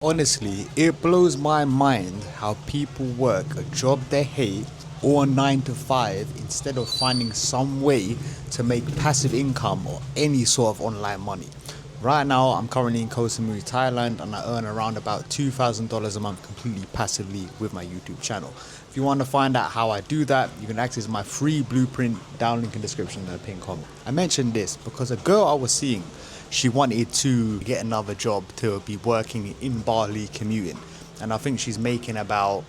Honestly, it blows my mind how people work a job they hate or 9 to 5 instead of finding some way to make passive income or any sort of online money. Right now, I'm currently in Koh Samui, Thailand, and I earn around about $2,000 a month completely passively with my YouTube channel. If you want to find out how I do that, you can access my free blueprint down link in the description in the pinned comment. I mentioned this because a girl I was seeing, she wanted to get another job to be working in Bali commuting, and I think she's making about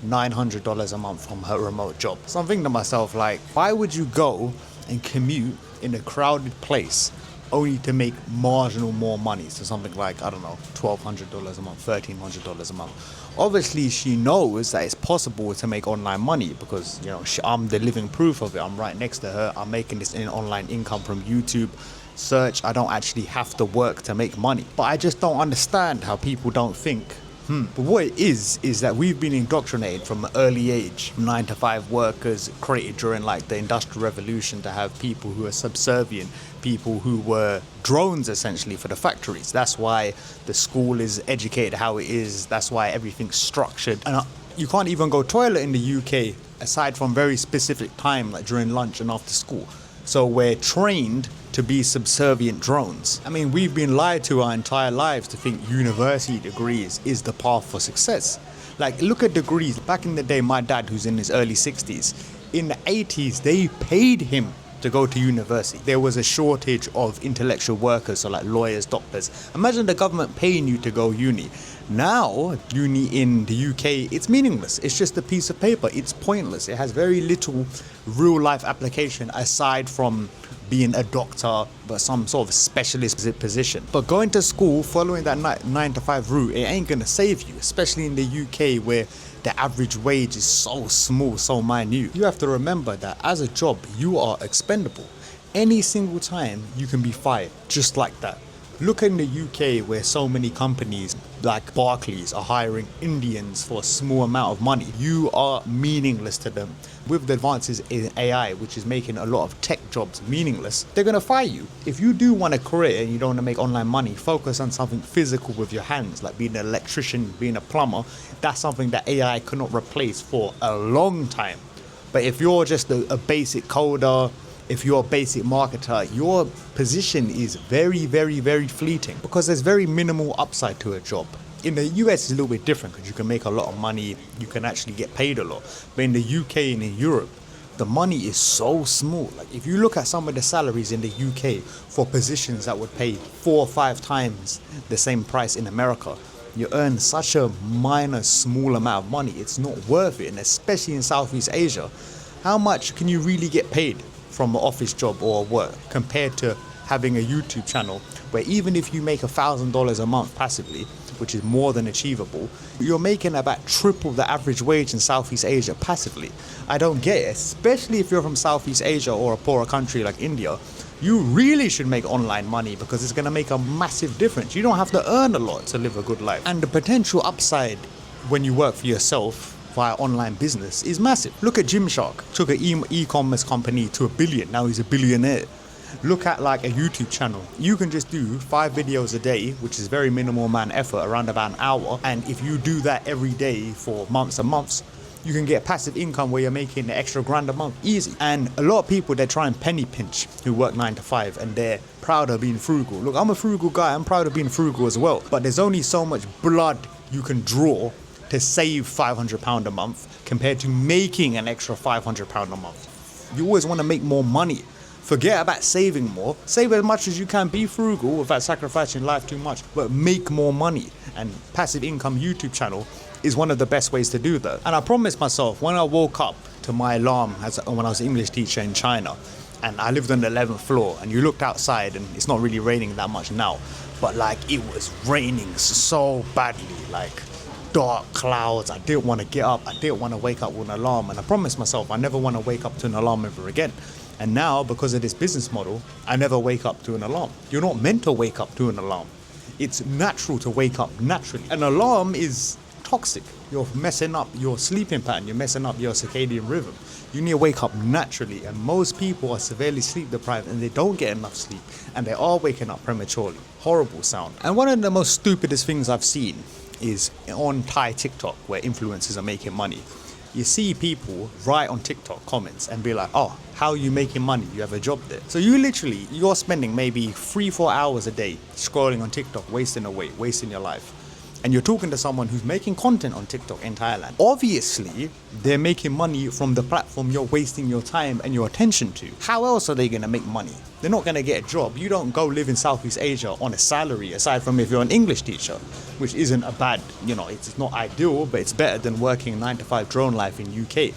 $900 a month from her remote job. So I'm thinking to myself, like, why would you go and commute in a crowded place only to make marginal more money? So something like, I don't know, $1,200 a month, $1,300 a month. Obviously she knows that it's possible to make online money because, I'm the living proof of it. I'm right next to her. I'm making this in online income from YouTube search. I don't actually have to work to make money. But I just don't understand how people don't think, But what it is that we've been indoctrinated from an early age. 9 to 5 workers created during like the Industrial Revolution to have people who are subservient, people who were drones essentially for the factories. That's why the school is educated how it is. That's why everything's structured. And you can't even go toilet in the UK aside from very specific time, like during lunch and after school. So we're trained to be subservient drones. I mean, we've been lied to our entire lives to think university degrees is the path for success. Like, look at degrees. Back in the day, my dad, who's in his early 60s, in the 80s, they paid him to go to university. There was a shortage of intellectual workers, so like lawyers, doctors. Imagine the government paying you to go uni. Now, uni in the UK, it's meaningless. It's just a piece of paper. It's pointless. It has very little real life application aside from being a doctor, but some sort of specialist position. But going to school, following that 9 to 5 route, it ain't gonna save you, especially in the UK where the average wage is so small, so minute. You have to remember that as a job, you are expendable. Any single time you can be fired, just like that. Look in the UK where so many companies like Barclays are hiring Indians for a small amount of money. You are meaningless to them. With the advances in AI, which is making a lot of tech jobs meaningless, they're going to fire you. If you do want a career and you don't want to make online money, focus on something physical with your hands, like being an electrician, being a plumber. That's something that AI cannot replace for a long time. But if you're just a basic coder, if you're a basic marketer, your position is very, very, very fleeting because there's very minimal upside to a job. In the US, it's a little bit different because you can make a lot of money, you can actually get paid a lot. But in the UK and in Europe, the money is so small. Like, if you look at some of the salaries in the UK for positions that would pay 4 or 5 times the same price in America, you earn such a minor, small amount of money. It's not worth it, and especially in Southeast Asia, how much can you really get paid from an office job or work compared to having a YouTube channel where even if you make $1,000 a month passively, which is more than achievable, you're making about triple the average wage in Southeast Asia passively. I don't get it, especially if you're from Southeast Asia or a poorer country like India. You really should make online money because it's going to make a massive difference. You don't have to earn a lot to live a good life. And the potential upside when you work for yourself via online business is massive. Look at Gymshark. Took an e-commerce company to $1 billion. Now he's a billionaire. Look at like a YouTube channel. You can just do 5 videos a day, which is very minimal amount of effort, around about an hour. And if you do that every day for months and months, you can get passive income where you're making an extra grand a month easy. And a lot of people, they try and penny pinch who work 9 to 5 and they're proud of being frugal. Look, I'm a frugal guy. I'm proud of being frugal as well. But there's only so much blood you can draw to save £500 a month compared to making an extra £500 a month. You always want to make more money. Forget about saving more. Save as much as you can. Be frugal without sacrificing life too much, but make more money. And passive income YouTube channel is one of the best ways to do that. And I promised myself when I woke up to my alarm when I was an English teacher in China, and I lived on the 11th floor, and you looked outside and it's not really raining that much now, but like it was raining so badly, like dark clouds. I didn't want to get up. I didn't want to wake up with an alarm. And I promised myself I never want to wake up to an alarm ever again. And now, because of this business model, I never wake up to an alarm. You're not meant to wake up to an alarm. It's natural to wake up naturally. An alarm is toxic. You're messing up your sleeping pattern. You're messing up your circadian rhythm. You need to wake up naturally. And most people are severely sleep deprived and they don't get enough sleep. And they are waking up prematurely. Horrible sound. And one of the most stupidest things I've seen is on Thai TikTok, where influencers are making money. You see people write on TikTok comments and be like, oh, how are you making money? You have a job there. So you're spending maybe 3-4 hours a day scrolling on TikTok, wasting away, wasting your life. And you're talking to someone who's making content on TikTok in Thailand. Obviously, they're making money from the platform you're wasting your time and your attention to. How else are they gonna make money? They're not gonna get a job. You don't go live in Southeast Asia on a salary, aside from if you're an English teacher, which isn't a bad, it's not ideal, but it's better than working 9-to-5 drone life in UK.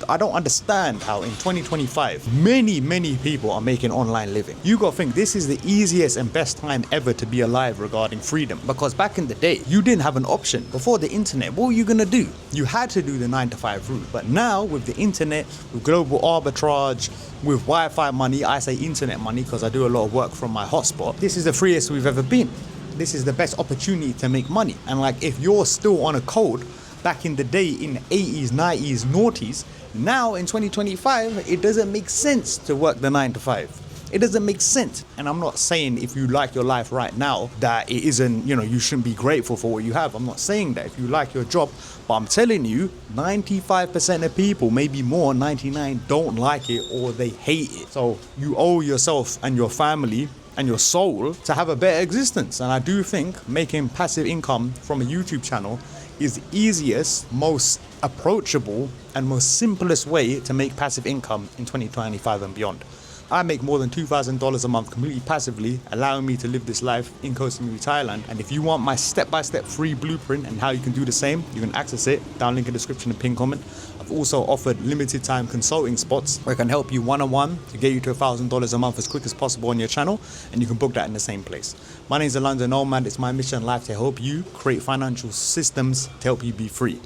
I don't understand how in 2025, many people are making online living. You gotta think this is the easiest and best time ever to be alive regarding freedom. Because back in the day, you didn't have an option. Before the internet, what were you gonna do? You had to do the 9-to-5 route. But now with the internet, with global arbitrage, with Wi-Fi money, I say internet money because I do a lot of work from my hotspot, this is the freest we've ever been. This is the best opportunity to make money. And like, if you're still on a code, back in the day in the 80s, 90s, noughties, now in 2025, it doesn't make sense to work the 9-to-5. It doesn't make sense. And I'm not saying if you like your life right now that it isn't, you shouldn't be grateful for what you have. I'm not saying that if you like your job, but I'm telling you, 95% of people, maybe more, 99, don't like it or they hate it. So you owe yourself and your family and your soul to have a better existence. And I do think making passive income from a YouTube channel is the easiest, most approachable, and most simplest way to make passive income in 2025 and beyond. I make more than $2,000 a month completely passively, allowing me to live this life in Koh Samui, Thailand. And if you want my step-by-step free blueprint and how you can do the same, you can access it down link in the description and pin comment. I've also offered limited time consulting spots where I can help you one-on-one to get you to $1,000 a month as quick as possible on your channel, and you can book that in the same place. My name is Dillon W. It's my mission in life to help you create financial systems to help you be free.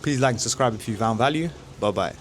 Please like and subscribe if you found value. Bye-bye.